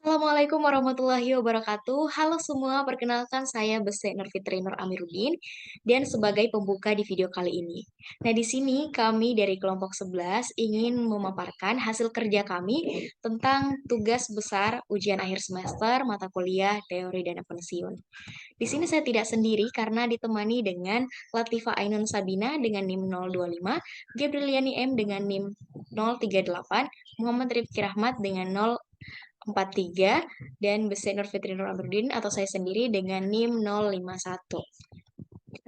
Assalamualaikum warahmatullahi wabarakatuh. Halo semua, perkenalkan saya Bese Nurfitri Nur Amiruddin dan sebagai pembuka di video kali ini. Nah, di sini kami dari kelompok 11 ingin memaparkan hasil kerja kami tentang tugas besar ujian akhir semester mata kuliah Teori Dana Pensiun. Di sini saya tidak sendiri karena ditemani dengan Latifa Ainun Sabina dengan NIM 025, Gabrieliani M dengan NIM 038, Muhammad Rifki Rahmat dengan 043 dan Bese Nurfitri Nur Amrudin atau saya sendiri dengan NIM 051.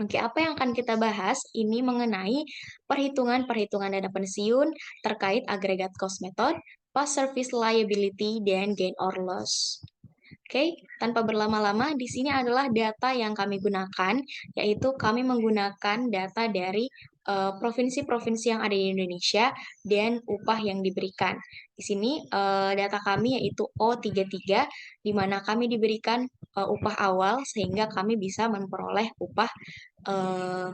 Oke, apa yang akan kita bahas ini mengenai perhitungan-perhitungan dana pensiun terkait agregat cost method, past service liability, dan gain or loss. Oke, tanpa berlama-lama, di sini adalah data yang kami gunakan, yaitu kami menggunakan data dari provinsi-provinsi yang ada di Indonesia dan upah yang diberikan. Di sini data kami yaitu O33, di mana kami diberikan upah awal sehingga kami bisa memperoleh upah eh,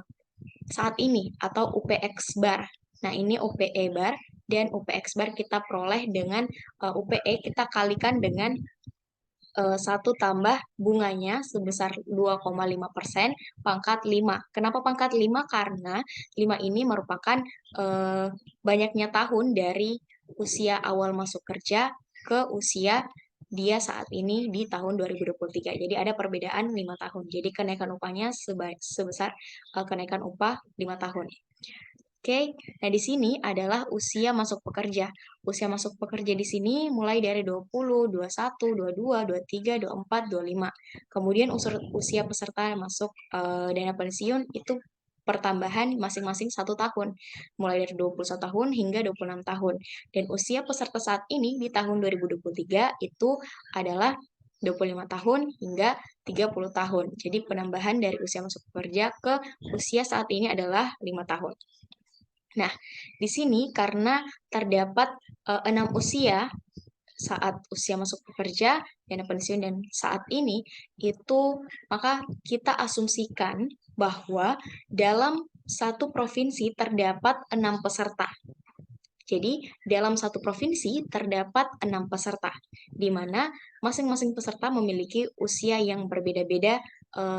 saat ini atau UPX bar. Nah, ini UPE bar dan UPX bar kita peroleh dengan UPE kita kalikan dengan 1 tambah bunganya sebesar 2,5% pangkat 5. Kenapa pangkat 5? Karena 5 ini merupakan banyaknya tahun dari usia awal masuk kerja ke usia dia saat ini di tahun 2023. Jadi ada perbedaan 5 tahun. Jadi kenaikan upahnya sebesar kenaikan upah 5 tahun. Oke, nah di sini adalah usia masuk pekerja. Usia masuk pekerja di sini mulai dari 20, 21, 22, 23, 24, 25. Kemudian usia peserta masuk dana pensiun itu pertambahan masing-masing 1 tahun, mulai dari 21 tahun hingga 26 tahun. Dan usia peserta saat ini di tahun 2023 itu adalah 25 tahun hingga 30 tahun. Jadi penambahan dari usia masuk pekerja ke usia saat ini adalah 5 tahun. Nah, di sini karena terdapat 6 usia saat usia masuk bekerja, dana pensiun, dan saat ini, itu maka kita asumsikan bahwa dalam satu provinsi terdapat 6 peserta. Jadi, dalam satu provinsi terdapat 6 peserta, di mana masing-masing peserta memiliki usia yang berbeda-beda,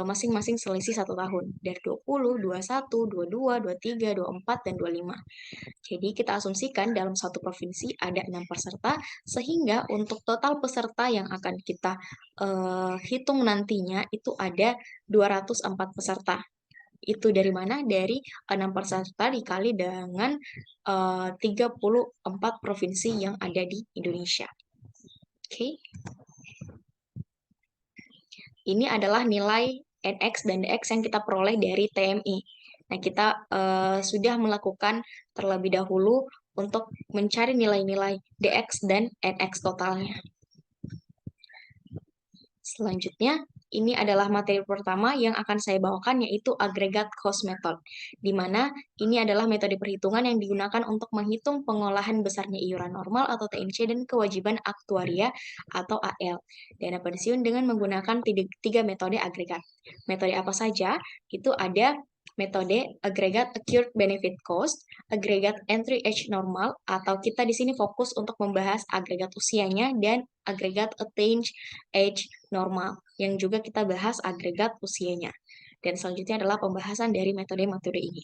masing-masing selisih 1 tahun, dari 20, 21, 22, 23, 24, dan 25. Jadi kita asumsikan dalam satu provinsi ada 6 peserta, sehingga untuk total peserta yang akan kita hitung nantinya itu ada 204 peserta. Itu dari mana? Dari 6 peserta dikali dengan 34 provinsi yang ada di Indonesia. Oke. Ini adalah nilai NX dan DX yang kita peroleh dari TMI. Nah, kita sudah melakukan terlebih dahulu untuk mencari nilai-nilai DX dan NX totalnya. Selanjutnya, ini adalah materi pertama yang akan saya bawakan, yaitu agregat cost method, di mana ini adalah metode perhitungan yang digunakan untuk menghitung pengolahan besarnya iuran normal atau TNC dan kewajiban aktuaria atau AL, dana pensiun dengan menggunakan tiga metode agregat. Metode apa saja? Itu ada metode agregat accrued benefit cost, agregat entry age normal, atau kita di sini fokus untuk membahas agregat usianya, dan agregat attained age normal, yang juga kita bahas agregat usianya. Dan selanjutnya adalah pembahasan dari metode-metode ini.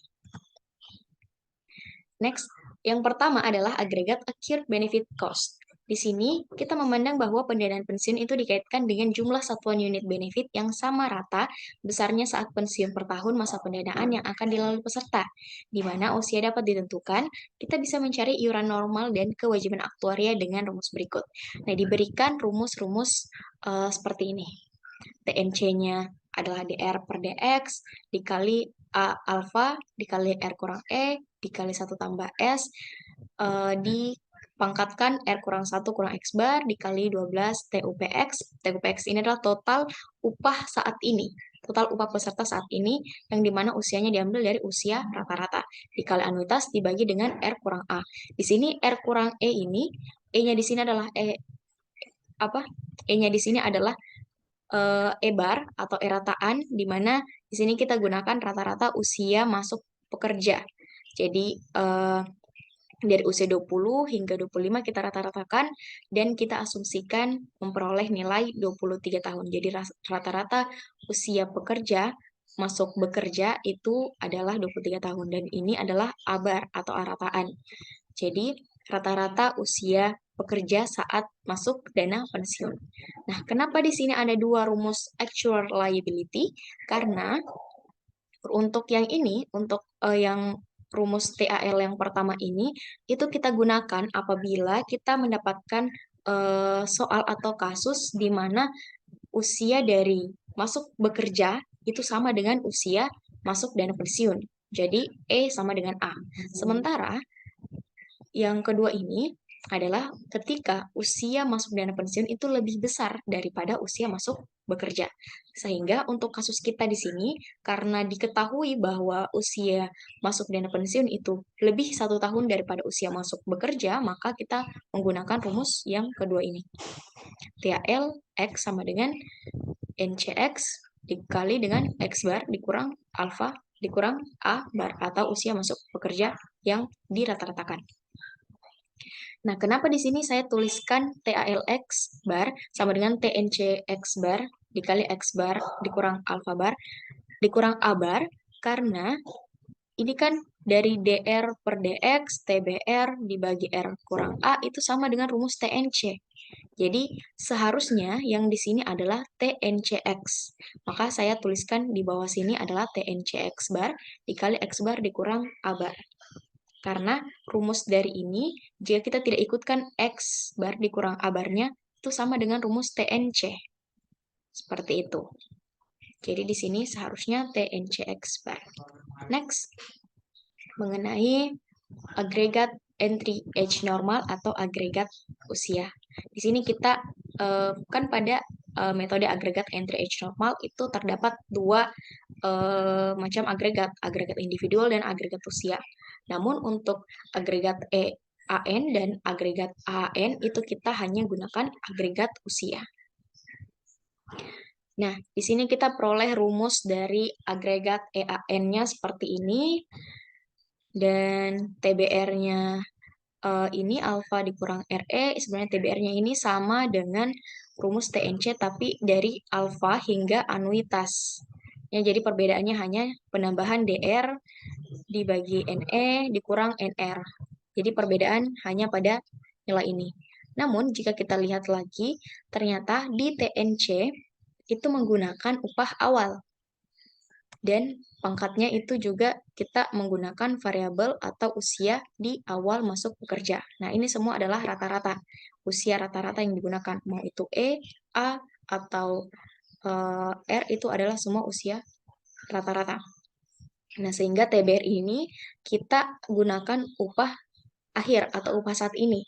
Next, yang pertama adalah agregat accrued benefit cost. Di sini, kita memandang bahwa pendanaan pensiun itu dikaitkan dengan jumlah satuan unit benefit yang sama rata besarnya saat pensiun per tahun masa pendanaan yang akan dilalui peserta, di mana usia dapat ditentukan. Kita bisa mencari iuran normal dan kewajiban aktuaria dengan rumus berikut. Nah, diberikan rumus-rumus seperti ini. TNC-nya adalah DR per DX dikali A alfa dikali R kurang E dikali 1 tambah S dipangkatkan R kurang 1 kurang X bar dikali 12 TUPX. TUPX ini adalah total upah saat ini. Total upah peserta saat ini yang dimana usianya diambil dari usia rata-rata. Dikali anuitas dibagi dengan R kurang A. Di sini R kurang E ini, E-nya di sini adalah E-nya di sini adalah E-bar atau E-rataan, di mana di sini kita gunakan rata-rata usia masuk pekerja. Jadi, Dari usia 20 hingga 25 kita rata-ratakan dan kita asumsikan memperoleh nilai 23 tahun. Jadi rata-rata usia pekerja masuk bekerja itu adalah 23 tahun dan ini adalah ABAR atau arataan. Jadi rata-rata usia pekerja saat masuk dana pensiun. Nah, kenapa di sini ada dua rumus actual liability? Karena untuk yang ini, untuk yang rumus TAL yang pertama ini, itu kita gunakan apabila kita mendapatkan soal atau kasus di mana usia dari masuk bekerja itu sama dengan usia masuk dana pensiun. Jadi E sama dengan A. Sementara yang kedua ini adalah ketika usia masuk dana pensiun itu lebih besar daripada usia masuk bekerja. Sehingga untuk kasus kita di sini, karena diketahui bahwa usia masuk dana pensiun itu lebih 1 tahun daripada usia masuk bekerja, maka kita menggunakan rumus yang kedua ini. TAL X sama dengan NCX dikali dengan X bar dikurang alfa dikurang A bar atau usia masuk bekerja yang dirata-ratakan. Nah, kenapa di sini saya tuliskan TALX bar sama dengan TNCX bar dikali X bar dikurang alfa bar dikurang A bar? Karena ini kan dari DR per DX, TBR dibagi R kurang A itu sama dengan rumus TNC. Jadi seharusnya yang di sini adalah TNCX. Maka saya tuliskan di bawah sini adalah TNCX bar dikali X bar dikurang A bar. Karena rumus dari ini, jika kita tidak ikutkan X bar dikurang A barnya, itu sama dengan rumus TNC. Seperti itu. Jadi di sini seharusnya TNCX bar. Next, mengenai agregat entry age normal atau agregat usia. Di sini kita kan pada metode agregat entry age normal itu terdapat dua macam agregat, agregat individual dan agregat usia. Namun untuk agregat EAN dan agregat AN itu kita hanya gunakan agregat usia. Nah, di sini kita peroleh rumus dari agregat EAN-nya seperti ini. Dan TBR-nya ini alfa dikurang RE, sebenarnya TBR-nya ini sama dengan rumus TNC tapi dari alfa hingga anuitas. Ya, jadi perbedaannya hanya penambahan DR dibagi NE dikurang NR. Jadi perbedaan hanya pada nilai ini. Namun jika kita lihat lagi, ternyata di TNC itu menggunakan upah awal. Dan pangkatnya itu juga kita menggunakan variabel atau usia di awal masuk bekerja. Nah, ini semua adalah rata-rata. Usia rata-rata yang digunakan. Mau itu E, A, atau R itu adalah semua usia rata-rata. Nah, sehingga TBR ini kita gunakan upah akhir atau upah saat ini.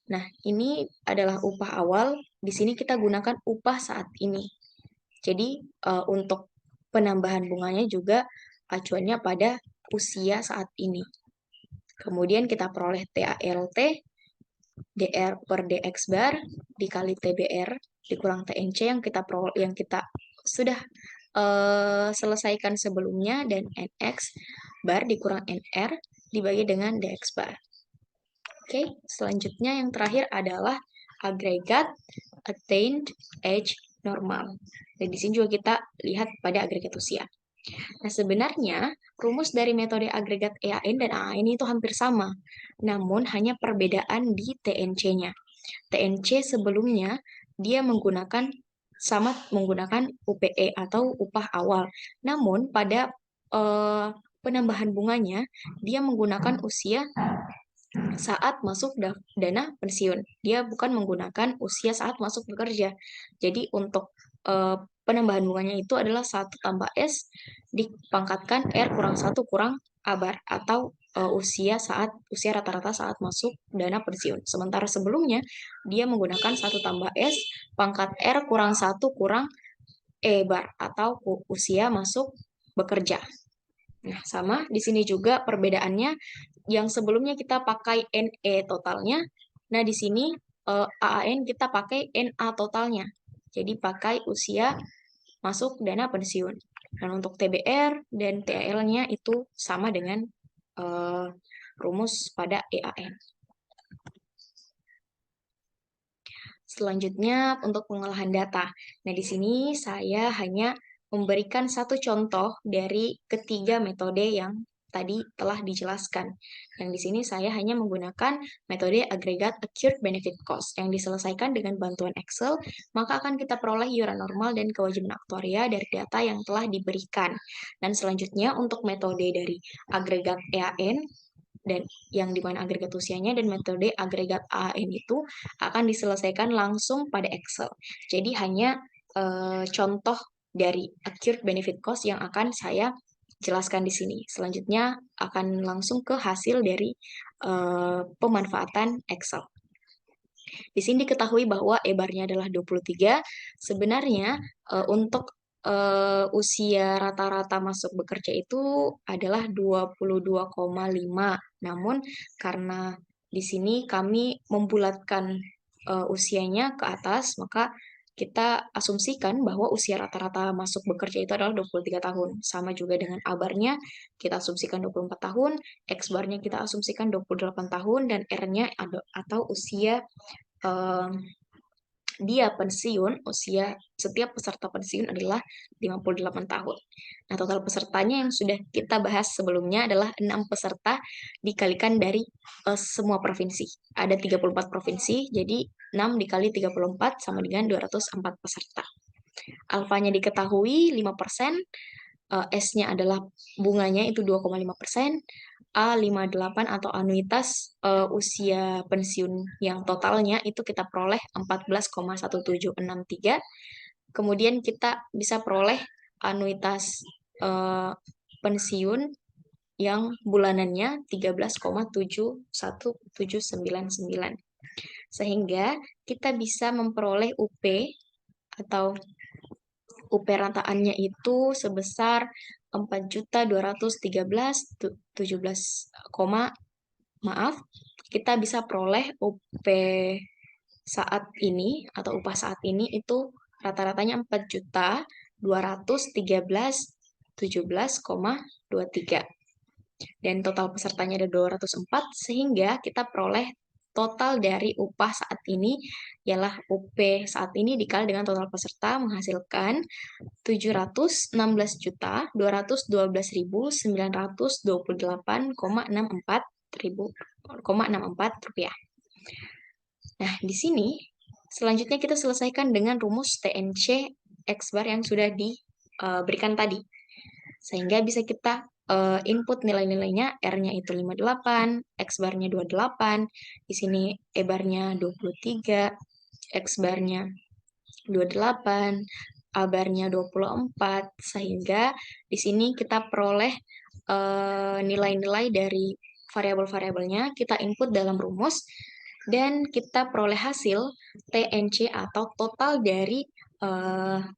Nah, ini adalah upah awal. Di sini kita gunakan upah saat ini. Jadi, untuk penambahan bunganya juga acuannya pada usia saat ini. Kemudian kita peroleh TALT, DR per DX bar, dikali TBR, dikurang TNC yang kita sudah selesaikan sebelumnya, dan NX bar dikurang NR dibagi dengan DX bar. Oke, selanjutnya yang terakhir adalah agregat attained age normal. Dan di sini juga kita lihat pada agregat usia. Nah, sebenarnya rumus dari metode agregat EAN dan AAN itu hampir sama, namun hanya perbedaan di TNC-nya. TNC sebelumnya dia menggunakan UPE atau upah awal. Namun pada penambahan bunganya dia menggunakan usia saat masuk dana pensiun. Dia bukan menggunakan usia saat masuk bekerja. Jadi untuk penambahan bunganya itu adalah 1 tambah S dipangkatkan R kurang 1 kurang A bar atau usia rata-rata saat masuk dana pensiun. Sementara sebelumnya dia menggunakan 1 tambah S pangkat R kurang 1 kurang E bar atau usia masuk bekerja. Nah, sama di sini juga perbedaannya, yang sebelumnya kita pakai NE totalnya, nah di sini AAN kita pakai NA totalnya. Jadi pakai usia masuk dana pensiun. Dan untuk TBR dan TAL-nya itu sama dengan rumus pada EAN. Selanjutnya untuk pengolahan data. Nah, di sini saya hanya memberikan satu contoh dari ketiga metode yang tadi telah dijelaskan. Yang di sini saya hanya menggunakan metode agregat acute benefit cost yang diselesaikan dengan bantuan Excel, maka akan kita peroleh iuran normal dan kewajiban aktuaria dari data yang telah diberikan. Dan selanjutnya untuk metode dari agregat EAN dan yang dimana agregat usianya dan metode agregat AAN itu akan diselesaikan langsung pada Excel. Jadi hanya contoh dari acute benefit cost yang akan saya jelaskan di sini. Selanjutnya akan langsung ke hasil dari pemanfaatan Excel. Di sini diketahui bahwa EBAR-nya adalah 23. Sebenarnya untuk usia rata-rata masuk bekerja itu adalah 22,5. Namun karena di sini kami membulatkan usianya ke atas, maka kita asumsikan bahwa usia rata-rata masuk bekerja itu adalah 23 tahun. Sama juga dengan A-bar-nya, kita asumsikan 24 tahun, X-bar-nya kita asumsikan 28 tahun, dan R-nya atau usia dia pensiun, usia setiap peserta pensiun adalah 58 tahun. Nah, total pesertanya yang sudah kita bahas sebelumnya adalah 6 peserta dikalikan dari semua provinsi. Ada 34 provinsi, jadi 6 dikali 34 sama dengan 204 peserta. Alfanya diketahui 5%, S-nya adalah bunganya itu 2,5%, A58 atau anuitas usia pensiun yang totalnya itu kita peroleh 14,1763. Kemudian kita bisa peroleh anuitas pensiun yang bulanannya 13,71799. Sehingga kita bisa memperoleh UP atau UP rataannya itu sebesar 4.213.17, maaf, kita bisa peroleh UP saat ini atau upah saat ini itu rata-ratanya 4.213.17,23. Dan total pesertanya ada 204, sehingga kita peroleh total dari upah saat ini ialah UP saat ini dikali dengan total peserta menghasilkan 716.212.924,64 rupiah. Nah, di sini selanjutnya kita selesaikan dengan rumus TNC X-bar yang sudah diberikan tadi. Sehingga bisa kita input nilai-nilainya, R-nya itu 58, X-bar-nya 28, di sini E-bar-nya 23, X-bar-nya 28, A-bar-nya 24, sehingga di sini kita peroleh nilai-nilai dari variabel-variabelnya, kita input dalam rumus, dan kita peroleh hasil TNC atau total dari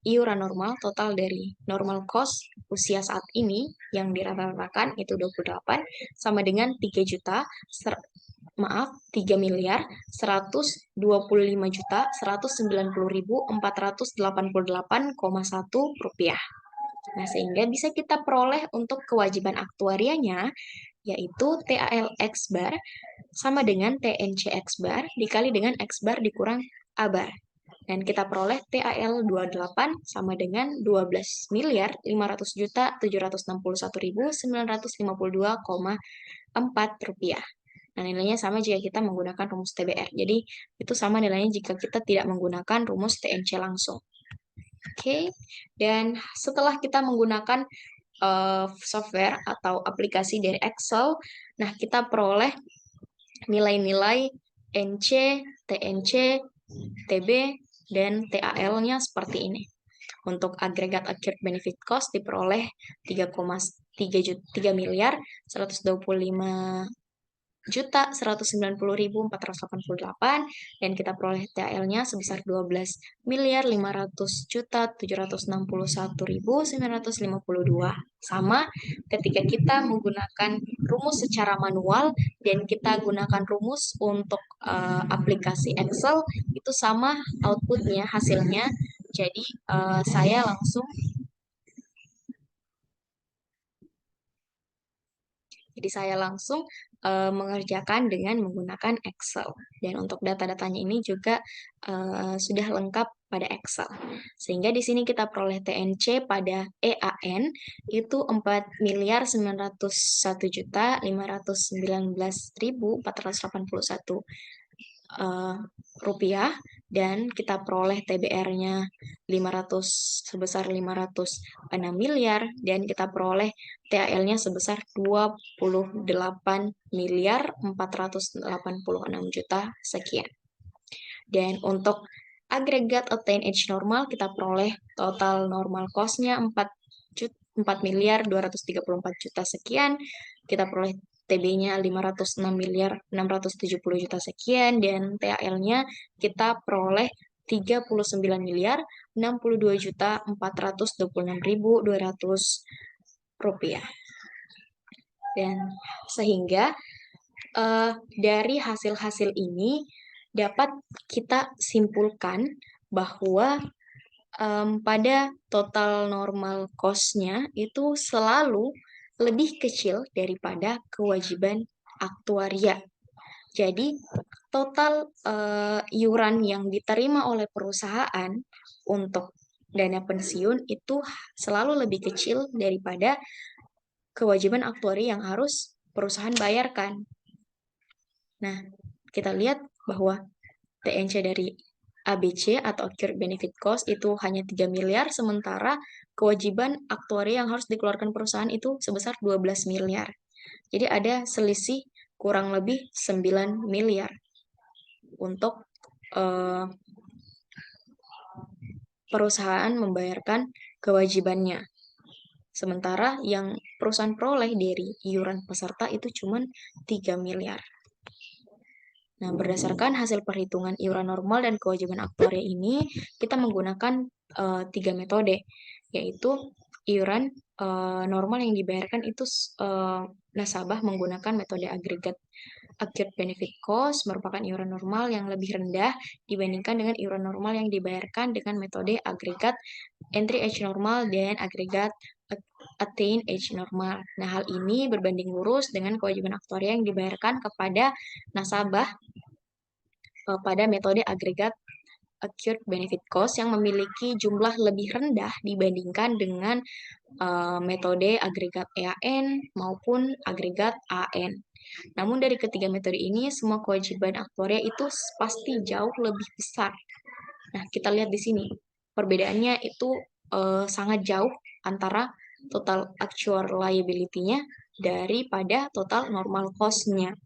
iuran normal, total dari normal cost usia saat ini yang dirata-ratakan itu 28 sama dengan 3.195.190.488,1 rupiah. Nah, sehingga bisa kita peroleh untuk kewajiban aktuarianya, yaitu TAL X bar sama dengan TNC X bar dikali dengan X bar dikurang A bar. Dan kita peroleh TAL 28 sama dengan 12.561.951.952,4 rupiah. Nah, nilainya sama jika kita menggunakan rumus TBR. Jadi, itu sama nilainya jika kita tidak menggunakan rumus TNC langsung. Oke, dan setelah kita menggunakan software atau aplikasi dari Excel, nah kita peroleh nilai-nilai NC, TNC, TB, dan TAL-nya seperti ini. Untuk agregat acute benefit cost diperoleh 3,3 miliar 125.190.488 dan kita peroleh TAL-nya sebesar 12.501.761.952 sama ketika kita menggunakan rumus secara manual dan kita gunakan rumus untuk aplikasi Excel itu sama outputnya hasilnya. Jadi saya langsung mengerjakan dengan menggunakan Excel. Dan untuk data-datanya ini juga sudah lengkap pada Excel. Sehingga di sini kita peroleh TNC pada EAN itu 4.901.519.481 rupiah, dan kita peroleh TBR-nya sebesar 506 miliar, dan kita peroleh TAL-nya sebesar 28.486 juta sekian. Dan untuk agregat attain age normal kita peroleh total normal cost-nya 4.234 juta sekian. Kita peroleh TB-nya 506 miliar 670 juta sekian, dan TAL-nya kita peroleh 39 miliar 62 juta 426.200 rupiah. Dan sehingga dari hasil-hasil ini dapat kita simpulkan bahwa pada total normal cost-nya itu selalu lebih kecil daripada kewajiban aktuaria. Jadi, total iuran yang diterima oleh perusahaan untuk dana pensiun itu selalu lebih kecil daripada kewajiban aktuaria yang harus perusahaan bayarkan. Nah, kita lihat bahwa TNC dari ABC atau Accrued Benefit Cost itu hanya 3 miliar, sementara kewajiban aktuaria yang harus dikeluarkan perusahaan itu sebesar 12 miliar. Jadi ada selisih kurang lebih 9 miliar untuk perusahaan membayarkan kewajibannya. Sementara yang perusahaan peroleh dari iuran peserta itu cuma 3 miliar. Nah, berdasarkan hasil perhitungan iuran normal dan kewajiban aktuaria ini, kita menggunakan 3 metode, yaitu iuran normal yang dibayarkan itu nasabah menggunakan metode agregat Accrued Benefit Cost merupakan iuran normal yang lebih rendah dibandingkan dengan iuran normal yang dibayarkan dengan metode agregat Entry Age Normal dan agregat Attain Age Normal. Nah, hal ini berbanding lurus dengan kewajiban aktuaria yang dibayarkan kepada nasabah pada metode agregat Accrued Benefit Cost yang memiliki jumlah lebih rendah dibandingkan dengan metode agregat EAN maupun agregat AN. Namun dari ketiga metode ini, semua kewajiban aktuaria itu pasti jauh lebih besar. Nah, kita lihat di sini, perbedaannya itu sangat jauh antara total actual liability-nya daripada total normal cost-nya.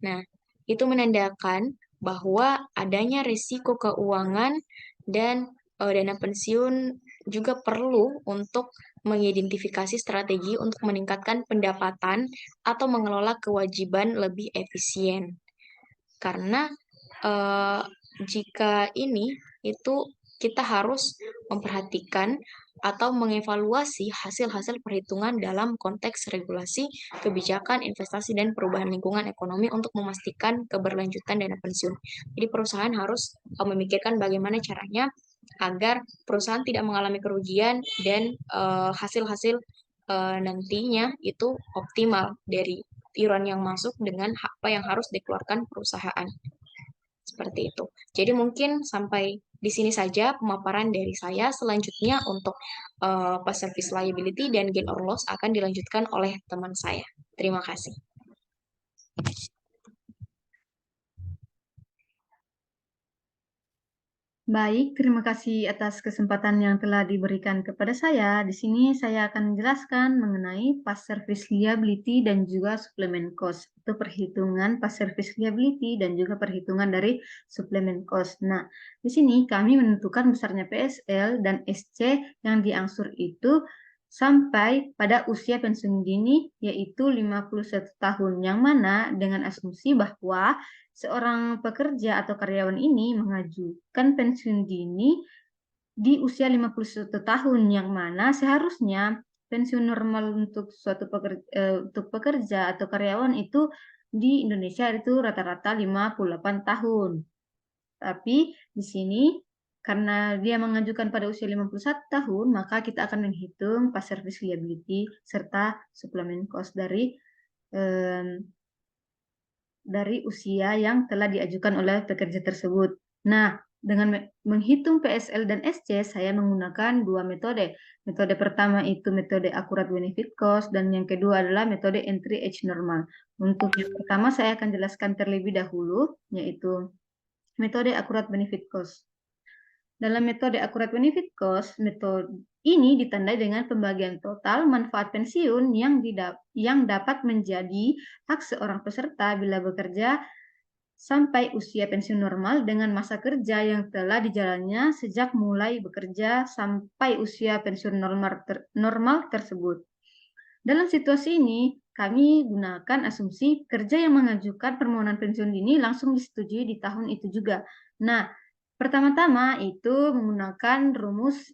Nah, itu menandakan bahwa adanya risiko keuangan dan dana pensiun juga perlu untuk mengidentifikasi strategi untuk meningkatkan pendapatan atau mengelola kewajiban lebih efisien. Karena jika ini itu kita harus memperhatikan atau mengevaluasi hasil-hasil perhitungan dalam konteks regulasi, kebijakan, investasi, dan perubahan lingkungan ekonomi untuk memastikan keberlanjutan dana pensiun. Jadi perusahaan harus memikirkan bagaimana caranya agar perusahaan tidak mengalami kerugian dan hasil-hasil nantinya itu optimal dari iuran yang masuk dengan apa yang harus dikeluarkan perusahaan. Seperti itu. Jadi mungkin sampai di sini saja pemaparan dari saya. Selanjutnya untuk past service liability dan gain or loss akan dilanjutkan oleh teman saya. Terima kasih. Baik, terima kasih atas kesempatan yang telah diberikan kepada saya. Di sini saya akan menjelaskan mengenai past service liability dan juga suplemen cost. Itu perhitungan past service liability dan juga perhitungan dari suplemen cost. Nah, di sini kami menentukan besarnya PSL dan SC yang diangsur itu sampai pada usia pensiun dini yaitu 51 tahun, yang mana dengan asumsi bahwa seorang pekerja atau karyawan ini mengajukan pensiun dini di usia 51 tahun, yang mana seharusnya pensiun normal untuk suatu pekerja atau karyawan itu di Indonesia itu rata-rata 58 tahun. Tapi di sini karena dia mengajukan pada usia 51 tahun, maka kita akan menghitung past service liability serta suplemen cost dari dari usia yang telah diajukan oleh pekerja tersebut. Nah, dengan menghitung PSL dan SC, saya menggunakan dua metode. Metode pertama itu metode akurat benefit cost, dan yang kedua adalah metode entry age normal. Untuk yang pertama, saya akan jelaskan terlebih dahulu, yaitu metode akurat benefit cost. Dalam metode akurat benefit cost, metode ini ditandai dengan pembagian total manfaat pensiun yang dapat menjadi hak seorang peserta bila bekerja sampai usia pensiun normal dengan masa kerja yang telah dijalannya sejak mulai bekerja sampai usia pensiun normal tersebut. Dalam situasi ini, kami gunakan asumsi kerja yang mengajukan permohonan pensiun dini langsung disetujui di tahun itu juga. Nah, pertama-tama itu menggunakan rumus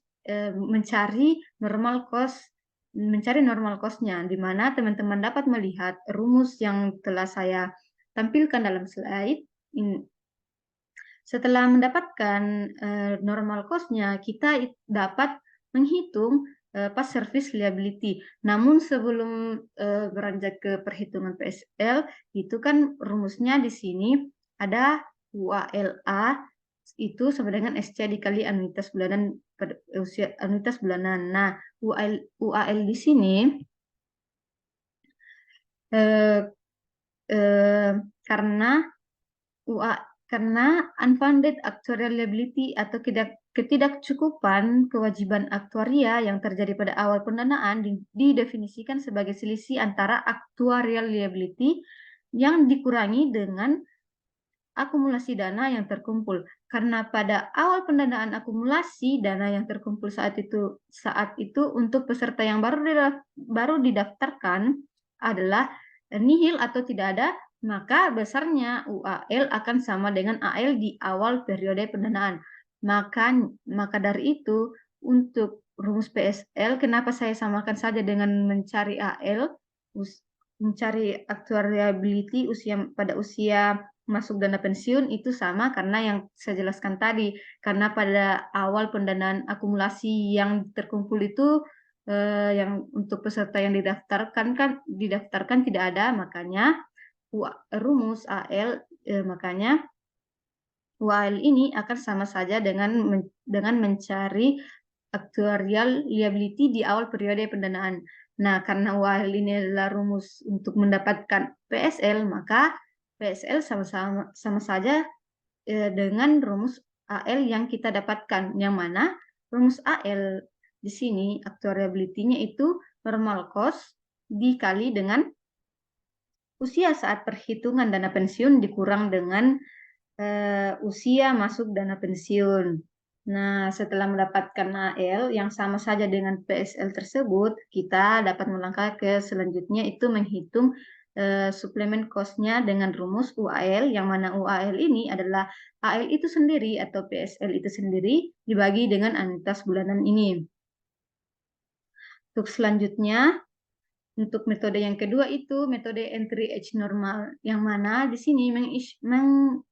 mencari normal cost-nya, di mana teman-teman dapat melihat rumus yang telah saya tampilkan dalam slide. Setelah mendapatkan normal cost-nya, kita dapat menghitung past service liability. Namun sebelum beranjak ke perhitungan PSL, itu kan rumusnya di sini ada UALA itu sama dengan SC dikali anuitas bulanan pada usia anuitas bulanan. Nah, UAL di sini eh, karena unfunded actuarial liability atau ketidakcukupan kewajiban aktuaria yang terjadi pada awal pendanaan didefinisikan sebagai selisih antara actuarial liability yang dikurangi dengan akumulasi dana yang terkumpul. Karena pada awal pendanaan akumulasi dana yang terkumpul saat itu untuk peserta yang baru didaftarkan adalah nihil atau tidak ada, maka besarnya UAL akan sama dengan AL di awal periode pendanaan. Maka dari itu, untuk rumus PSL, kenapa saya samakan saja dengan mencari AL, mencari actuariability pada usia masuk dana pensiun itu sama karena yang saya jelaskan tadi, karena pada awal pendanaan akumulasi yang terkumpul itu yang untuk peserta yang didaftarkan tidak ada, makanya rumus AL makanya UAL ini akan sama saja dengan mencari actuarial liability di awal periode pendanaan. Nah, karena UAL ini adalah rumus untuk mendapatkan PSL, maka PSL sama saja dengan rumus AL yang kita dapatkan, yang mana rumus AL di sini actuariability-nya itu normal cost dikali dengan usia saat perhitungan dana pensiun dikurang dengan usia masuk dana pensiun. Nah, setelah mendapatkan AL yang sama saja dengan PSL tersebut, kita dapat melangkah ke selanjutnya itu menghitung suplemen cost-nya dengan rumus UAL, yang mana UAL ini adalah AL itu sendiri atau PSL itu sendiri dibagi dengan anuitas bulanan ini. Untuk selanjutnya, untuk metode yang kedua itu metode entry age normal, yang mana di sini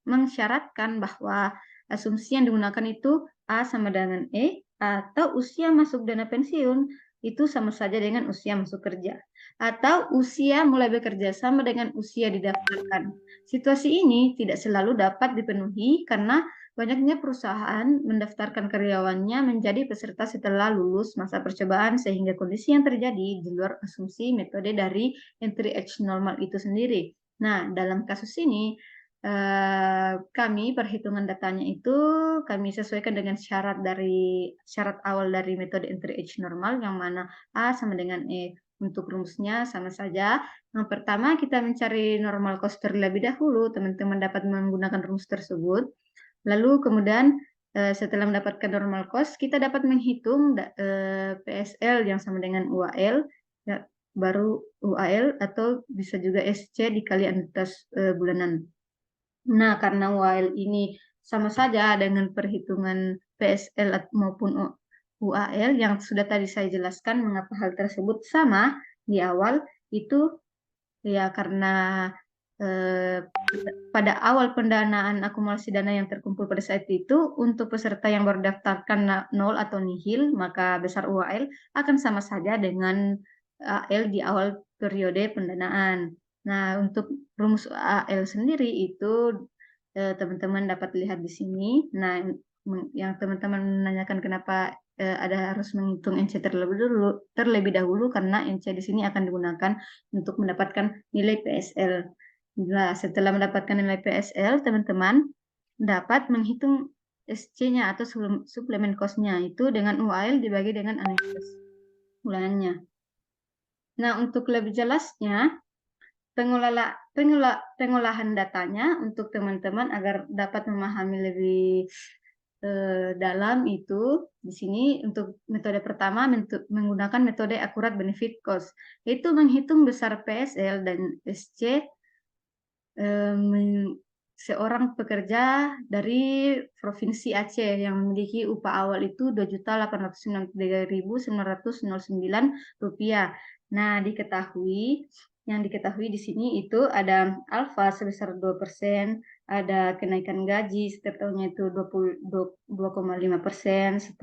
mensyaratkan bahwa asumsi yang digunakan itu A sama dengan E, atau usia masuk dana pensiun itu sama saja dengan usia masuk kerja, atau usia mulai bekerja sama dengan usia didaftarkan. Situasi ini tidak selalu dapat dipenuhi karena banyaknya perusahaan mendaftarkan karyawannya menjadi peserta setelah lulus masa percobaan, sehingga kondisi yang terjadi di luar asumsi metode dari entry age normal itu sendiri. Nah, dalam kasus ini, kami perhitungan datanya itu kami sesuaikan dengan syarat awal dari metode entry age normal, yang mana A sama dengan E. Untuk rumusnya sama saja. Yang pertama, kita mencari normal cost terlebih dahulu. Teman-teman dapat menggunakan rumus tersebut. Lalu kemudian setelah mendapatkan normal cost, kita dapat menghitung PSL yang sama dengan UAL, ya, baru UAL atau bisa juga SC dikali anuitas bulanan. Nah, karena UAL ini sama saja dengan perhitungan PSL maupun UAL yang sudah tadi saya jelaskan mengapa hal tersebut sama di awal, itu ya karena pada awal pendanaan akumulasi dana yang terkumpul pada saat itu untuk peserta yang baru daftarkan nol atau nihil, maka besar UAL akan sama saja dengan AL di awal periode pendanaan. Nah, untuk rumus AL sendiri itu teman-teman dapat lihat di sini. Nah, yang teman-teman menanyakan kenapa ada harus menghitung NC terlebih dahulu karena NC di sini akan digunakan untuk mendapatkan nilai PSL. Nah, setelah mendapatkan nilai PSL, teman-teman dapat menghitung SC-nya atau suplemen cost-nya itu dengan UAL dibagi dengan anuitas bulanannya. Nah, untuk lebih jelasnya, pengolahan datanya untuk teman-teman agar dapat memahami lebih dalam itu di sini untuk metode pertama menggunakan metode akurat benefit cost, yaitu menghitung besar PSL dan SC seorang pekerja dari Provinsi Aceh yang memiliki upah awal itu Rp2.893.909. Nah, yang diketahui di sini itu ada alfa sebesar 2%, ada kenaikan gaji setiap tahunnya itu 2,5%,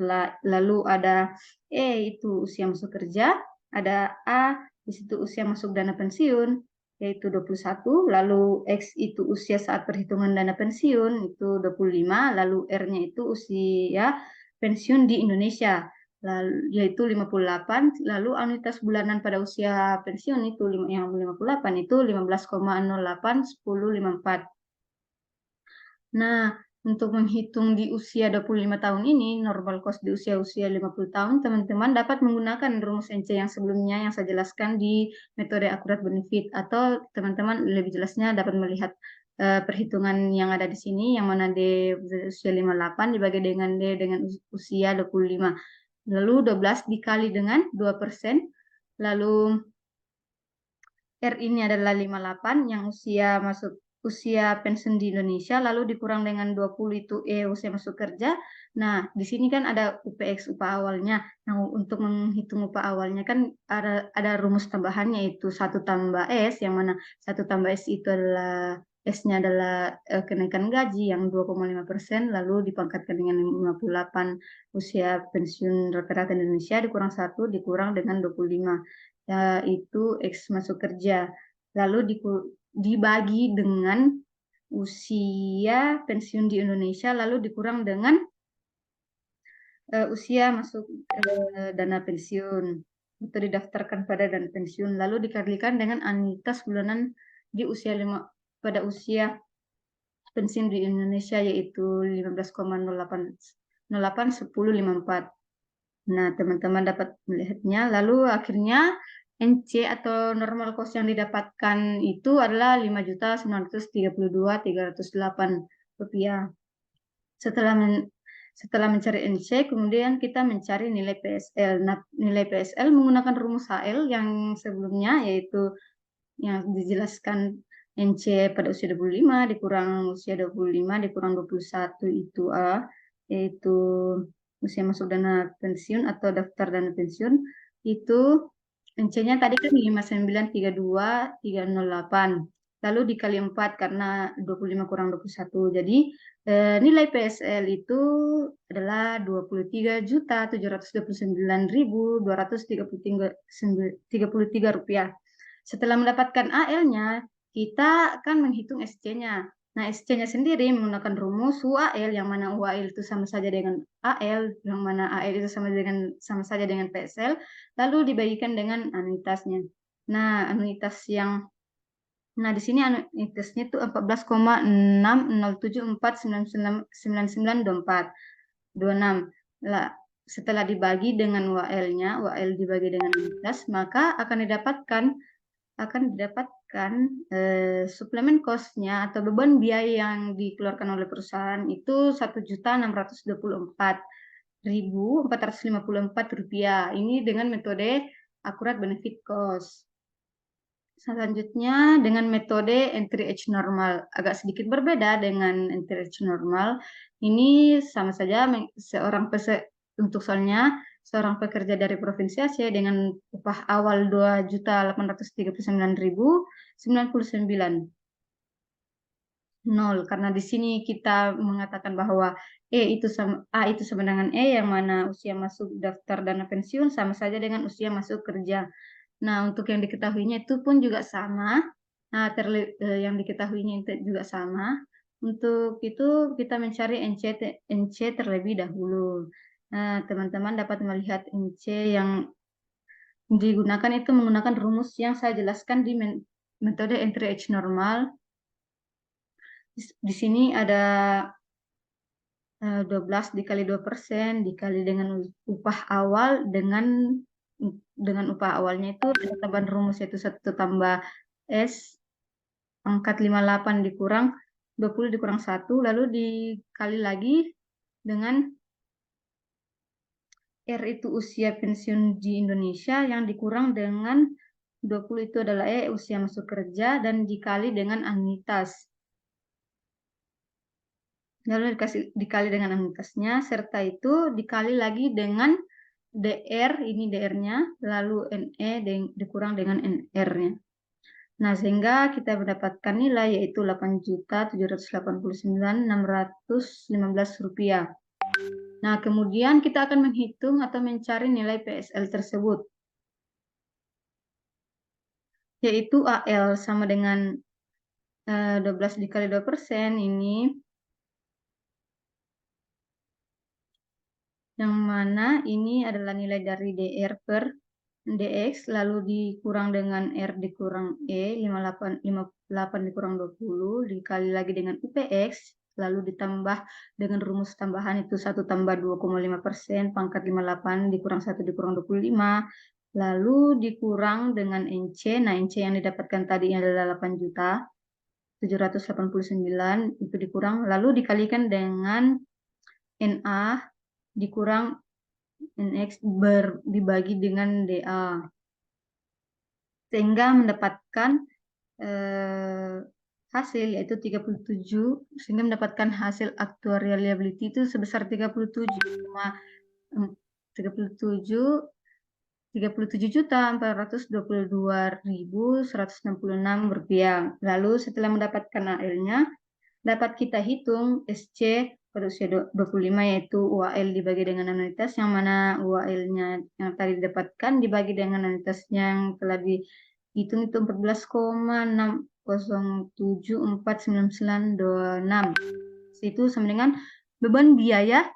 lalu ada itu usia masuk kerja, ada A di situ usia masuk dana pensiun yaitu 21, lalu X itu usia saat perhitungan dana pensiun itu 25, lalu R-nya itu usia pensiun di Indonesia lalu yaitu 58, lalu anuitas bulanan pada usia pensiun itu yang 58 itu 15,081054. Nah, untuk menghitung di usia 25 tahun ini, normal cost di usia-usia 50 tahun, teman-teman dapat menggunakan rumus NC yang sebelumnya yang saya jelaskan di metode akurat benefit, atau teman-teman lebih jelasnya dapat melihat perhitungan yang ada di sini, yang mana D usia 58 dibagi dengan D dengan usia 25. Lalu 12 dikali dengan 2%, lalu R ini adalah 58 yang usia pensiun di Indonesia, lalu dikurang dengan 20 itu usia masuk kerja. Nah, di sini kan ada UPX, upah awalnya. Nah, untuk menghitung upah awalnya kan ada rumus tambahannya itu 1 tambah S, yang mana 1 tambah S itu adalah S-nya adalah kenaikan gaji yang 2,5%, lalu dipangkatkan dengan 58 usia pensiun rata-rata Indonesia, dikurang 1, dikurang dengan 25. Itu X masuk kerja. Lalu dibagi dengan usia pensiun di Indonesia, lalu dikurang dengan usia masuk dana pensiun atau didaftarkan pada dana pensiun, lalu dikalikan dengan anuitas bulanan di pada usia pensiun di Indonesia yaitu 15,081054. Nah, teman-teman dapat melihatnya. Lalu akhirnya NC atau normal cost yang didapatkan itu adalah Rp5.932.308. Setelah mencari NC, kemudian kita mencari nilai PSL. Nah, nilai PSL menggunakan rumus HL yang sebelumnya, yaitu yang dijelaskan NC pada usia 25 dikurang usia 25 dikurang 21 itu A, yaitu usia masuk dana pensiun atau daftar dana pensiun, itu NC-nya tadi kan 5932308. Lalu dikali 4 karena 25 kurang 21. Jadi nilai PSL itu adalah Rp23.279.233 Setelah mendapatkan AL-nya, kita akan menghitung SC-nya. Nah, SC-nya sendiri menggunakan rumus UAL, yang mana UAL itu sama saja dengan AL, yang mana AL itu sama saja dengan PSL, lalu dibagikan dengan anuitasnya. Nah, di sini anuitasnya itu 14,6074999924. Lah, setelah dibagi dengan UAL-nya, UAL dibagi dengan anuitas, maka akan didapatkan suplemen cost-nya atau beban biaya yang dikeluarkan oleh perusahaan itu Rp1.624.454. Ini dengan metode akurat benefit cost. Selanjutnya dengan metode entry age normal, agak sedikit berbeda dengan entry age normal. Ini sama saja untuk soalnya seorang pekerja dari Provinsi Aceh dengan upah awal Rp2.839.099. Karena di sini kita mengatakan bahwa A itu sama dengan yang mana usia masuk daftar dana pensiun sama saja dengan usia masuk kerja. Nah, untuk yang diketahuinya itu pun juga sama. Nah, yang diketahuinya itu juga sama. Untuk itu kita mencari NC terlebih dahulu. Nah, teman-teman dapat melihat NC yang digunakan itu menggunakan rumus yang saya jelaskan di metode entry age normal. Di sini ada 12 dikali 2% dikali dengan upah awal dengan upah awalnya itu ada tambahan rumus yaitu 1 tambah S pangkat 58 dikurang 20 dikurang 1 lalu dikali lagi dengan R itu usia pensiun di Indonesia yang dikurang dengan 20 itu adalah usia masuk kerja dan dikali dengan anuitas. Lalu dikali dengan anuitasnya serta itu dikali lagi dengan DR, ini DR-nya, lalu NE dikurang dengan NR-nya. Nah, sehingga kita mendapatkan nilai yaitu Rp8.789.615. Nah, kemudian kita akan menghitung atau mencari nilai PSL tersebut. Yaitu AL sama dengan 12 dikali 2% ini. Yang mana ini adalah nilai dari DR per DX, lalu dikurang dengan R dikurang E, 58 dikurang 20, dikali lagi dengan UPX, lalu ditambah dengan rumus tambahan itu 1 tambah 2,5%, pangkat 58 dikurang 1 dikurang 25, lalu dikurang dengan NC, nah NC yang didapatkan tadi adalah 8.789, itu dikurang, lalu dikalikan dengan NA, dikurang NX dibagi dengan DA. Sehingga mendapatkan hasil yaitu 37, sehingga mendapatkan hasil actuarial liability itu sebesar 37,422.166 rupiah. Lalu setelah mendapatkan AL-nya, dapat kita hitung SC pada usia 25 yaitu UAL dibagi dengan anuitas, yang mana UAL-nya yang tadi didapatkan dibagi dengan anuitasnya yang telah dihitung itu 14,6074926. Itu sama dengan beban biaya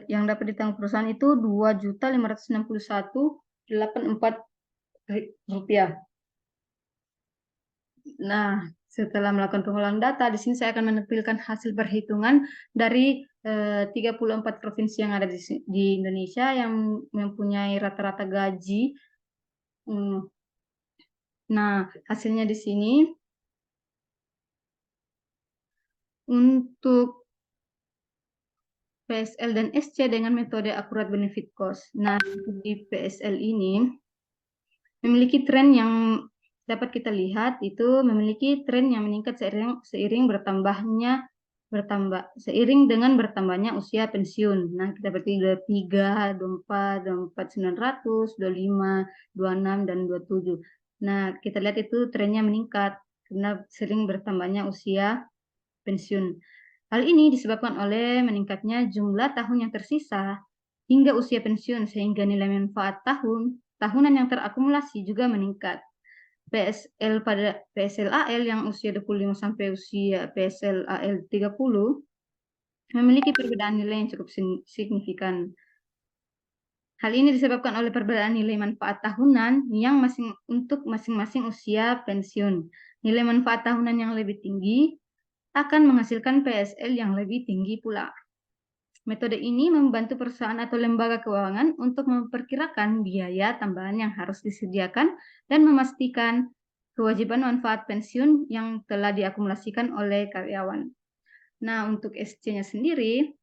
yang dapat ditanggung perusahaan itu Rp2.561.084. Nah, setelah melakukan pengolahan data, di sini saya akan menampilkan hasil perhitungan dari 34 provinsi yang ada di Indonesia yang mempunyai rata-rata gaji. Nah, hasilnya di sini untuk PSL dan SC dengan metode akurat benefit cost. Nah, di PSL ini memiliki tren yang dapat kita lihat itu memiliki tren yang meningkat seiring dengan bertambahnya usia pensiun. Nah, kita berarti 23, 24, 24, 900, 25, 26, dan 27. Nah, kita lihat itu trennya meningkat karena sering bertambahnya usia pensiun. Hal ini disebabkan oleh meningkatnya jumlah tahun yang tersisa hingga usia pensiun, sehingga nilai manfaat tahunan yang terakumulasi juga meningkat. PSL AL yang usia 25 sampai usia PSL AL 30 memiliki perbedaan nilai yang cukup signifikan. Hal ini disebabkan oleh perbedaan nilai manfaat tahunan yang untuk masing-masing usia pensiun. Nilai manfaat tahunan yang lebih tinggi akan menghasilkan PSL yang lebih tinggi pula. Metode ini membantu perusahaan atau lembaga keuangan untuk memperkirakan biaya tambahan yang harus disediakan dan memastikan kewajiban manfaat pensiun yang telah diakumulasikan oleh karyawan. Nah, untuk SC-nya sendiri,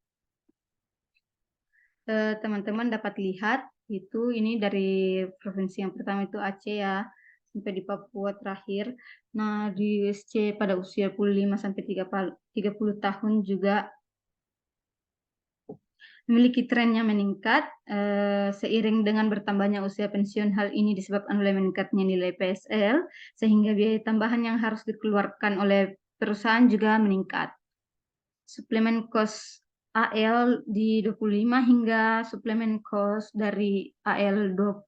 teman-teman dapat lihat itu ini dari provinsi yang pertama itu Aceh ya, sampai di Papua terakhir. Nah, di SC pada usia 25 sampai 30 tahun juga memiliki tren yang meningkat seiring dengan bertambahnya usia pensiun. Hal ini disebabkan oleh meningkatnya nilai PSL, sehingga biaya tambahan yang harus dikeluarkan oleh perusahaan juga meningkat. Suplemen cost AL di 25 hingga suplemen cost dari AL 30,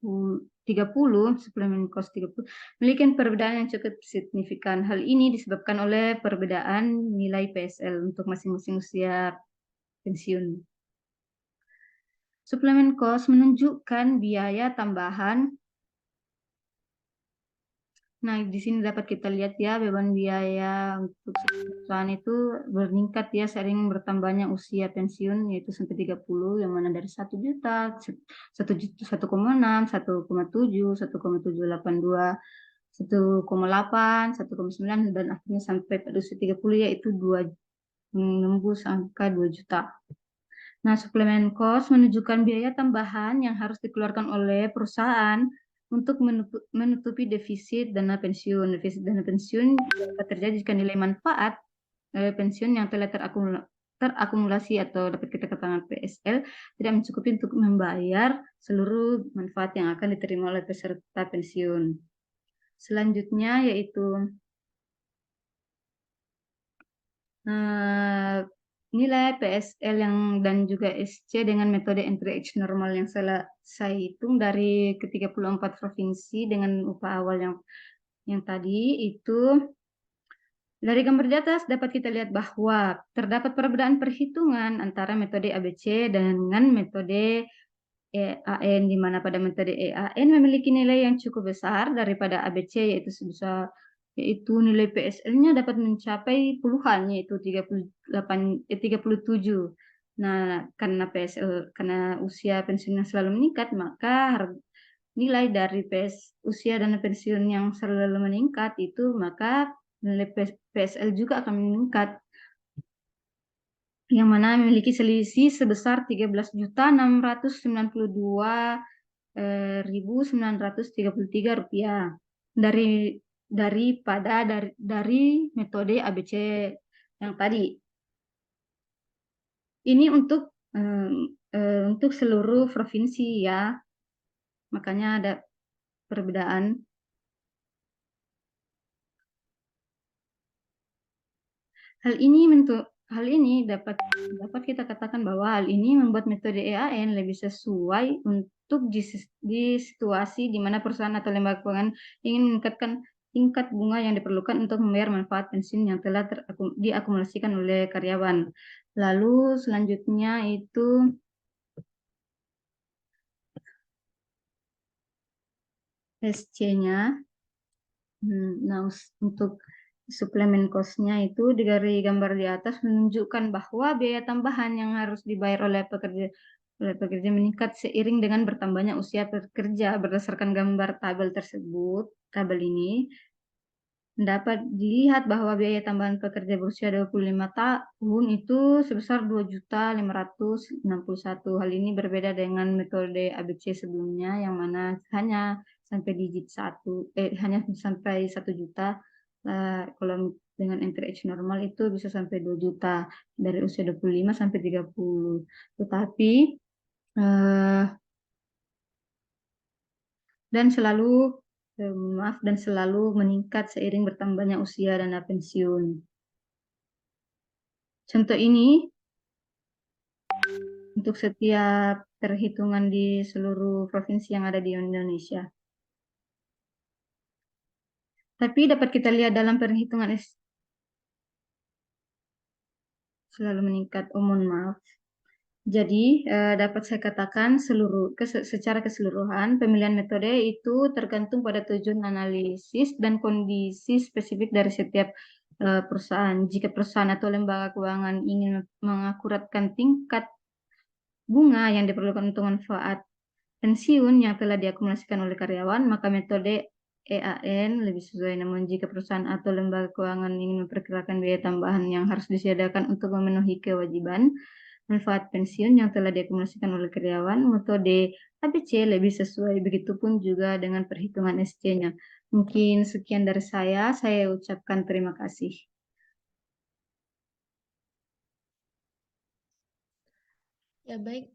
suplemen cost 30, memiliki perbedaan yang cukup signifikan. Hal ini disebabkan oleh perbedaan nilai PSL untuk masing-masing usia pensiun. Suplemen cost menunjukkan biaya tambahan. Nah, di sini dapat kita lihat ya, beban biaya untuk perusahaan itu meningkat ya sering bertambahnya usia pensiun, yaitu sampai 30, yang mana dari 1 juta, 1 juta, 1,6, 1,7, 1,782, 1,8, 1,9, dan akhirnya sampai pada usia 30, yaitu 2, menembus angka 2 juta. Nah, suplemen cost menunjukkan biaya tambahan yang harus dikeluarkan oleh perusahaan untuk menutupi defisit dana pensiun. Defisit dana pensiun dapat terjadi jika nilai manfaat pensiun yang telah terakumulasi atau dapat kita katakan PSL tidak mencukupi untuk membayar seluruh manfaat yang akan diterima oleh peserta pensiun. Selanjutnya yaitu nilai PSL dan juga SC dengan metode NTRH normal yang saya hitung dari ke-34 provinsi dengan upah awal yang tadi itu. Dari gambar di atas dapat kita lihat bahwa terdapat perbedaan perhitungan antara metode ABC dengan metode EAN, di mana pada metode EAN memiliki nilai yang cukup besar daripada ABC, yaitu nilai PSL-nya dapat mencapai puluhan, yaitu 37. Nah, karena usia pensiun yang selalu meningkat, maka nilai dari usia dana pensiun yang selalu meningkat itu, maka nilai PSL juga akan meningkat, yang mana memiliki selisih sebesar 13.992.933 rupiah dari metode ABC yang tadi. Ini untuk seluruh provinsi ya, makanya ada perbedaan. Hal ini dapat kita katakan bahwa hal ini membuat metode EAN lebih sesuai untuk di situasi di mana perusahaan atau lembaga keuangan ingin meningkatkan tingkat bunga yang diperlukan untuk membayar manfaat pensiun yang telah diakumulasikan oleh karyawan. Lalu selanjutnya itu SC-nya. Nah, untuk suplemen cost-nya itu dari gambar di atas menunjukkan bahwa biaya tambahan yang harus dibayar oleh pekerja meningkat seiring dengan bertambahnya usia pekerja. Berdasarkan gambar tabel tersebut, tabel ini dapat dilihat bahwa biaya tambahan pekerja berusia 25 tahun itu sebesar 2.561. Hal ini berbeda dengan metode ABC sebelumnya yang mana hanya sampai hanya sampai 1 juta. Kalau dengan NTRH normal itu bisa sampai 2 juta dari usia 25 sampai 30. Tetapi eh, dan selalu dan selalu meningkat seiring bertambahnya usia dana pensiun. Contoh ini untuk setiap perhitungan di seluruh provinsi yang ada di Indonesia. Tapi dapat kita lihat dalam perhitungan selalu meningkat. Oh, mohon maaf. Jadi dapat saya katakan secara keseluruhan pemilihan metode itu tergantung pada tujuan analisis dan kondisi spesifik dari setiap perusahaan. Jika perusahaan atau lembaga keuangan ingin mengakuratkan tingkat bunga yang diperlukan untuk manfaat pensiun yang telah diakumulasikan oleh karyawan, maka metode EAN lebih sesuai. Namun jika perusahaan atau lembaga keuangan ingin memperkirakan biaya tambahan yang harus disediakan untuk memenuhi kewajiban manfaat pensiun yang telah diakumulasikan oleh karyawan, metode ABC lebih sesuai. Begitupun juga dengan perhitungan SC-nya. Mungkin sekian dari saya ucapkan terima kasih. Ya baik,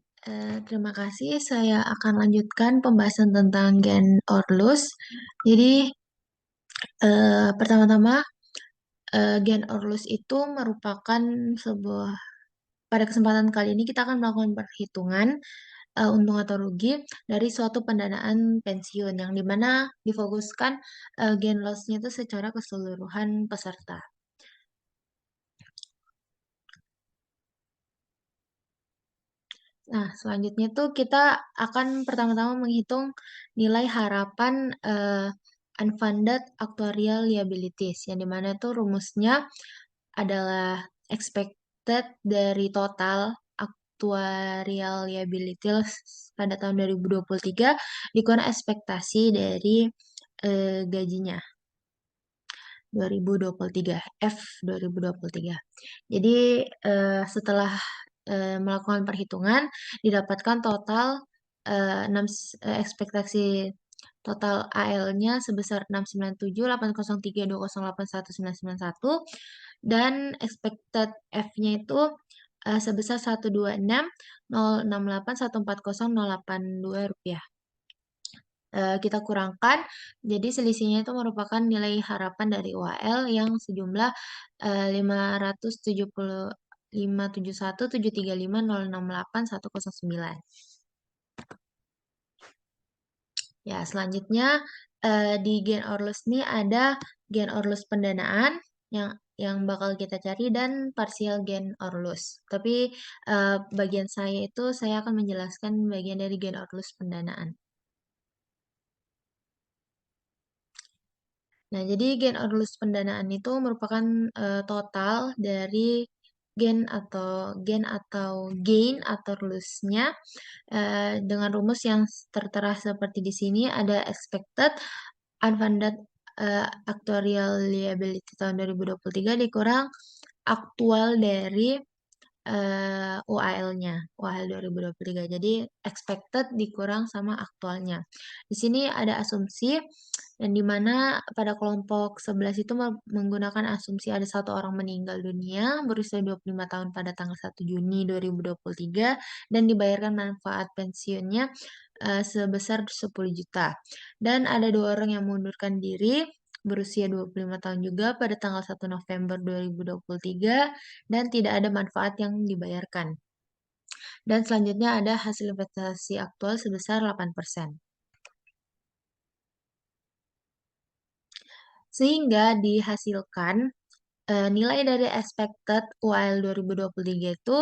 terima kasih. Saya akan lanjutkan pembahasan tentang Gen or Lose. Jadi pertama-tama Gen or Lose itu merupakan sebuah pada kesempatan kali ini kita akan melakukan perhitungan untung atau rugi dari suatu pendanaan pensiun yang dimana difokuskan gain loss-nya itu secara keseluruhan peserta. Nah, selanjutnya tuh kita akan pertama-tama menghitung nilai harapan unfunded actuarial liabilities, yang dimana tuh rumusnya adalah expected dari total actuarial liabilities pada tahun 2023 dikurang ekspektasi dari gajinya 2023, F 2023. Jadi setelah melakukan perhitungan didapatkan total 6 ekspektasi total AL-nya sebesar 697.803.208.1991 dan expected F-nya itu sebesar 126.068.140.082 rupiah. Kita kurangkan, jadi selisihnya itu merupakan nilai harapan dari UAL yang sejumlah 570.571.735.068.109. Ya, selanjutnya di gain or loss ini ada gain or loss pendanaan yang bakal kita cari dan partial gain or loss. Tapi bagian saya itu saya akan menjelaskan bagian dari gain or loss pendanaan. Nah, jadi gain or loss pendanaan itu merupakan total dari gain atau loss-nya dengan rumus yang tertera seperti di sini ada expected unfunded actuarial liability tahun 2023 dikurang aktual dari UAL-nya, UAL 2023. Jadi expected dikurang sama aktualnya. Di sini ada asumsi dan di mana pada kelompok 11 itu menggunakan asumsi ada satu orang meninggal dunia berusia 25 tahun pada tanggal 1 Juni 2023 dan dibayarkan manfaat pensiunnya sebesar 10 juta. Dan ada dua orang yang mengundurkan diri berusia 25 tahun juga pada tanggal 1 November 2023 dan tidak ada manfaat yang dibayarkan. Dan selanjutnya ada hasil investasi aktual sebesar 8%. Sehingga dihasilkan nilai dari expected UAL 2023 itu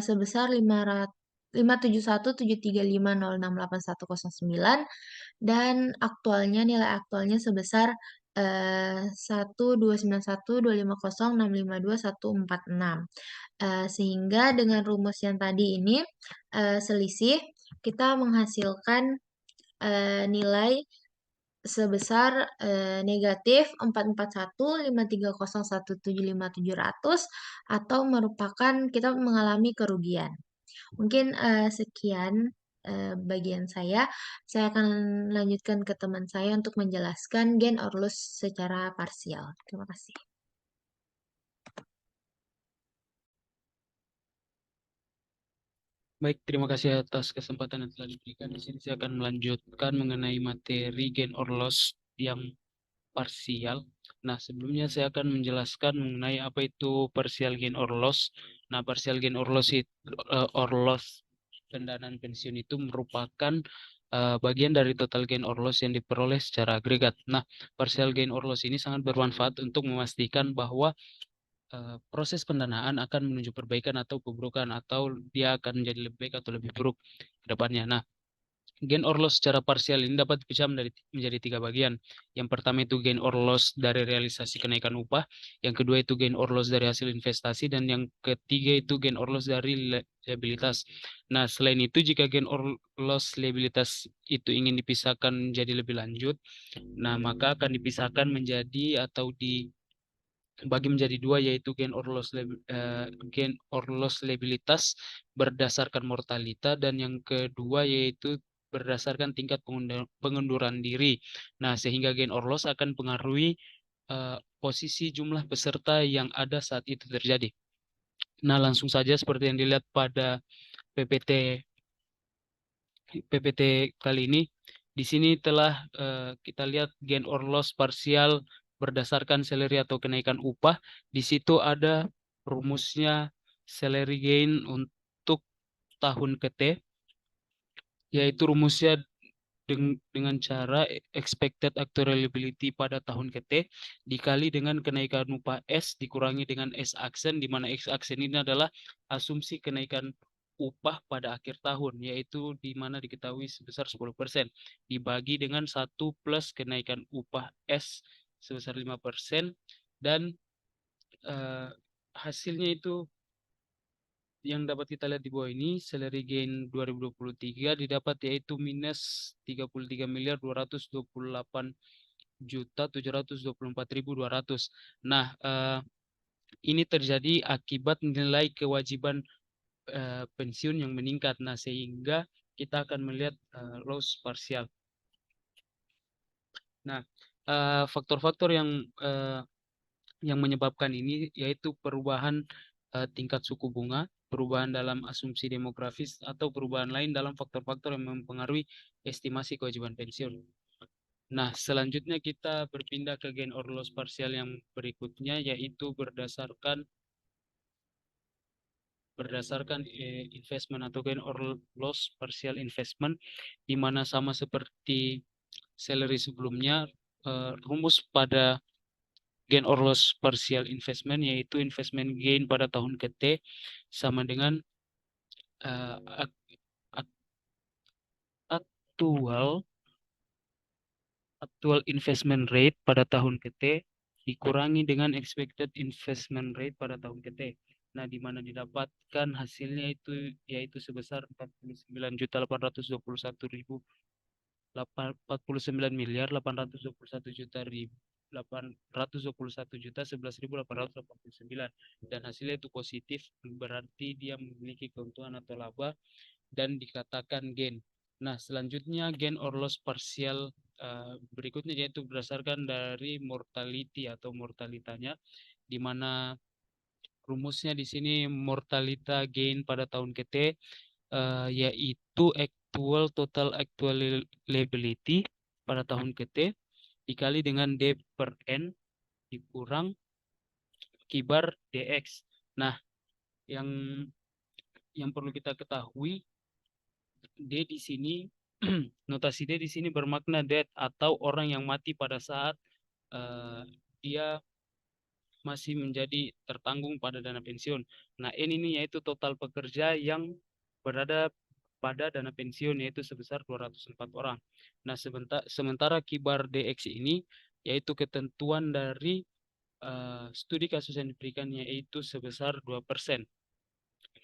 sebesar 571.735.068.109 dan nilai aktualnya sebesar 1291250652146. Sehingga dengan rumus yang tadi ini selisih kita menghasilkan nilai sebesar negatif 441.530.175.700 atau merupakan kita mengalami kerugian. Mungkin sekian bagian saya. Saya akan lanjutkan ke teman saya untuk menjelaskan gain or loss secara parsial. Terima kasih. Baik, terima kasih atas kesempatan yang telah diberikan. Di sini saya akan melanjutkan mengenai materi gain or loss yang parsial. Nah, sebelumnya saya akan menjelaskan mengenai apa itu partial gain or loss. Nah, partial gain or loss pendanaan pensiun itu merupakan bagian dari total gain or loss yang diperoleh secara agregat. Nah, partial gain or loss ini sangat bermanfaat untuk memastikan bahwa proses pendanaan akan menuju perbaikan atau keburukan atau dia akan menjadi lebih baik atau lebih buruk ke depannya. Nah, gain or loss secara parsial ini dapat dipecah menjadi 3 bagian. Yang pertama itu gain or loss dari realisasi kenaikan upah, yang kedua itu gain or loss dari hasil investasi, dan yang ketiga itu gain or loss dari liabilitas. Nah, selain itu jika gain or loss liabilitas itu ingin dipisahkan menjadi lebih lanjut, nah maka akan dipisahkan menjadi atau dibagi menjadi dua, yaitu gain or loss liabilitas berdasarkan mortalita, dan yang kedua yaitu berdasarkan tingkat pengunduran diri. Nah, sehingga gain or loss akan pengaruhi posisi jumlah peserta yang ada saat itu terjadi. Nah, langsung saja seperti yang dilihat pada PPT kali ini. Di sini telah kita lihat gain or loss parsial berdasarkan salary atau kenaikan upah. Di situ ada rumusnya salary gain untuk tahun ke-T, yaitu rumusnya dengan cara expected actual liability pada tahun ke-T dikali dengan kenaikan upah S dikurangi dengan S aksen, di mana S aksen ini adalah asumsi kenaikan upah pada akhir tahun, yaitu di mana diketahui sebesar 10%, dibagi dengan 1 plus kenaikan upah S sebesar 5%, dan hasilnya itu yang dapat kita lihat di bawah ini. Salary gain 2023 didapat yaitu minus 33.228.724.200. Nah, ini terjadi akibat nilai kewajiban pensiun yang meningkat. Nah, sehingga kita akan melihat loss parsial. Nah, faktor-faktor yang menyebabkan ini yaitu perubahan tingkat suku bunga, perubahan dalam asumsi demografis, atau perubahan lain dalam faktor-faktor yang mempengaruhi estimasi kewajiban pensiun. Nah, selanjutnya kita berpindah ke gain or loss parsial yang berikutnya, yaitu berdasarkan investment atau gain or loss parsial investment, di mana sama seperti salary sebelumnya, rumus pada gain or loss parsial investment yaitu investment gain pada tahun ke-T sama dengan actual investment rate pada tahun ke-T dikurangi dengan expected investment rate pada tahun ke-T. Nah, di mana didapatkan hasilnya itu yaitu sebesar 49.821.821.821.11.889, dan hasilnya itu positif, berarti dia memiliki keuntungan atau laba dan dikatakan gain. Nah, selanjutnya gain or loss parsial berikutnya yaitu berdasarkan dari mortality atau mortalitanya, di mana rumusnya di sini mortalita gain pada tahun ke-T yaitu total actual liability pada tahun ke-T dikali dengan D per N dikurang kibar DX. Nah, yang perlu kita ketahui, D di sini notasi D di sini bermakna dead atau orang yang mati pada saat dia masih menjadi tertanggung pada dana pensiun. Nah, N ini yaitu total pekerja yang berada pada dana pensiun, yaitu sebesar 204 orang. Nah, sementara kibar DX ini yaitu ketentuan dari studi kasus yang diberikan, yaitu sebesar 2%.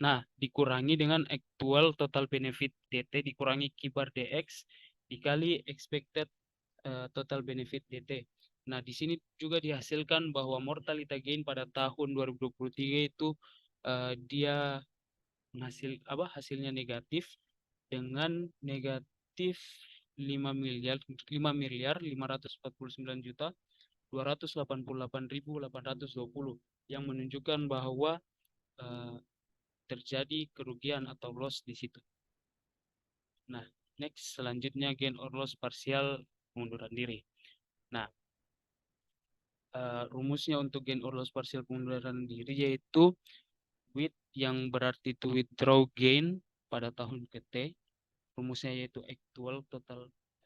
Nah, dikurangi dengan actual total benefit DT dikurangi kibar DX dikali expected total benefit DT. Nah, di sini juga dihasilkan bahwa mortality gain pada tahun 2023 itu dia hasilnya negatif dengan negatif 5.549.288.820 yang menunjukkan bahwa terjadi kerugian atau loss di situ. Nah, next selanjutnya gain or loss parsial pengunduran diri. Nah, rumusnya untuk gain or loss parsial pengunduran diri yaitu with yang berarti to withdraw gain pada tahun ke-T. Rumusnya yaitu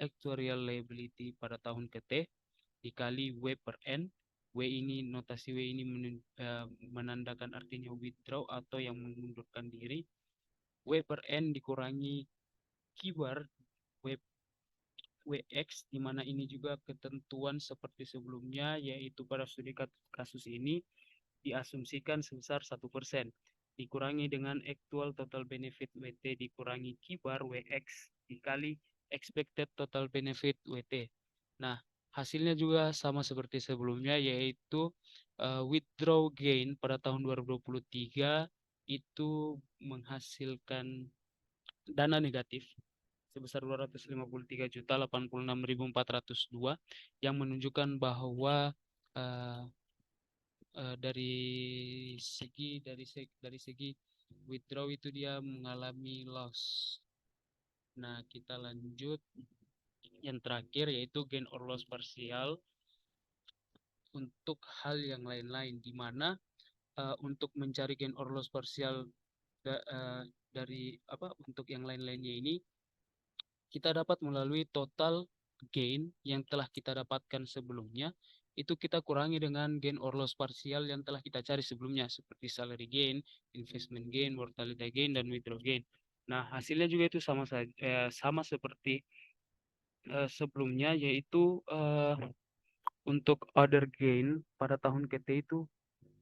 actuarial liability pada tahun ke-T dikali W per N. Notasi W ini menandakan artinya withdraw atau yang mengundurkan diri. W per N dikurangi kibar WX, di mana ini juga ketentuan seperti sebelumnya, yaitu pada studi kasus ini diasumsikan sebesar 1%, dikurangi dengan actual total benefit WT dikurangi kibar WX dikali expected total benefit WT. Nah, hasilnya juga sama seperti sebelumnya, yaitu withdraw gain pada tahun 2023 itu menghasilkan dana negatif sebesar 253.086.402 yang menunjukkan bahwa dari segi withdraw itu dia mengalami loss. Nah, kita lanjut yang terakhir yaitu gain or loss parsial untuk hal yang lain-lain, di mana untuk mencari gain or loss parsial dari untuk yang lain-lainnya ini, kita dapat melalui total gain yang telah kita dapatkan sebelumnya, itu kita kurangi dengan gain or loss parsial yang telah kita cari sebelumnya, seperti salary gain, investment gain, mortality gain, dan withdrawal gain. Nah, hasilnya juga itu sama seperti sebelumnya, yaitu untuk other gain pada tahun KT itu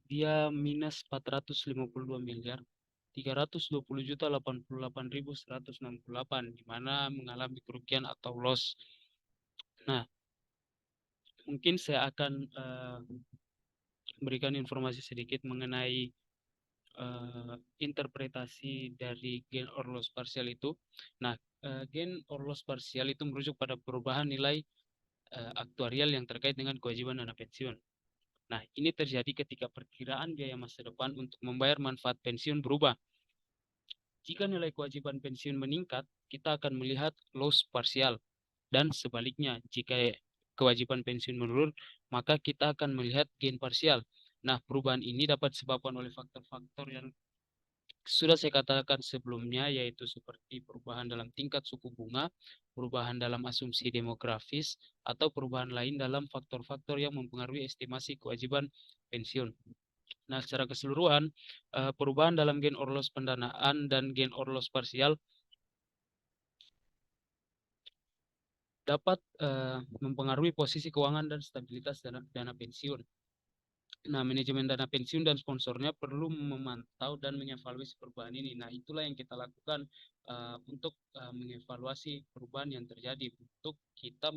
dia minus 452 miliar 320 juta 88.168, di mana mengalami kerugian atau loss. Nah, mungkin saya akan berikan informasi sedikit mengenai interpretasi dari gain or loss parsial itu. Nah, gain or loss parsial itu merujuk pada perubahan nilai aktuarial yang terkait dengan kewajiban dana pensiun. Nah, ini terjadi ketika perkiraan biaya masa depan untuk membayar manfaat pensiun berubah. Jika nilai kewajiban pensiun meningkat, kita akan melihat loss parsial. Dan sebaliknya, jika kewajiban pensiun menurun, maka kita akan melihat gain parsial. Nah, perubahan ini dapat disebabkan oleh faktor-faktor yang sudah saya katakan sebelumnya, yaitu seperti perubahan dalam tingkat suku bunga, perubahan dalam asumsi demografis, atau perubahan lain dalam faktor-faktor yang mempengaruhi estimasi kewajiban pensiun. Nah, secara keseluruhan, perubahan dalam gain or loss pendanaan dan gain or loss parsial dapat mempengaruhi posisi keuangan dan stabilitas dana pensiun. Nah, manajemen dana pensiun dan sponsornya perlu memantau dan mengevaluasi perubahan ini. Nah, itulah yang kita lakukan untuk mengevaluasi perubahan yang terjadi, untuk kita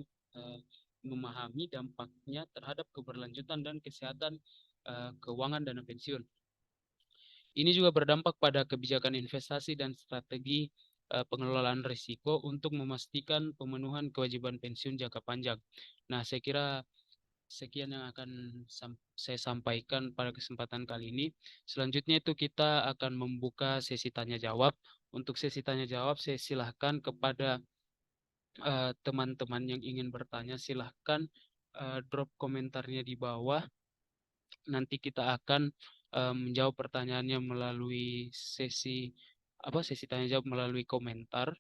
memahami dampaknya terhadap keberlanjutan dan kesehatan keuangan dana pensiun. Ini juga berdampak pada kebijakan investasi dan strategi pengelolaan risiko untuk memastikan pemenuhan kewajiban pensiun jangka panjang. Nah, saya kira sekian yang akan saya sampaikan pada kesempatan kali ini. Selanjutnya itu kita akan membuka sesi tanya jawab. Untuk sesi tanya jawab, saya silahkan kepada teman-teman yang ingin bertanya, silahkan drop komentarnya di bawah. Nanti kita akan menjawab pertanyaannya melalui sesi tanya jawab melalui komentar,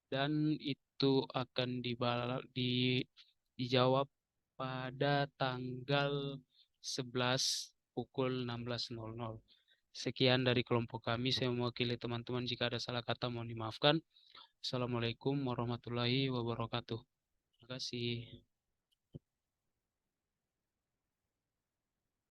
dan itu akan dijawab pada tanggal 11 pukul 16.00. Sekian dari kelompok kami, saya mewakili teman-teman. Jika ada salah kata mohon dimaafkan. Assalamualaikum warahmatullahi wabarakatuh. Terima kasih.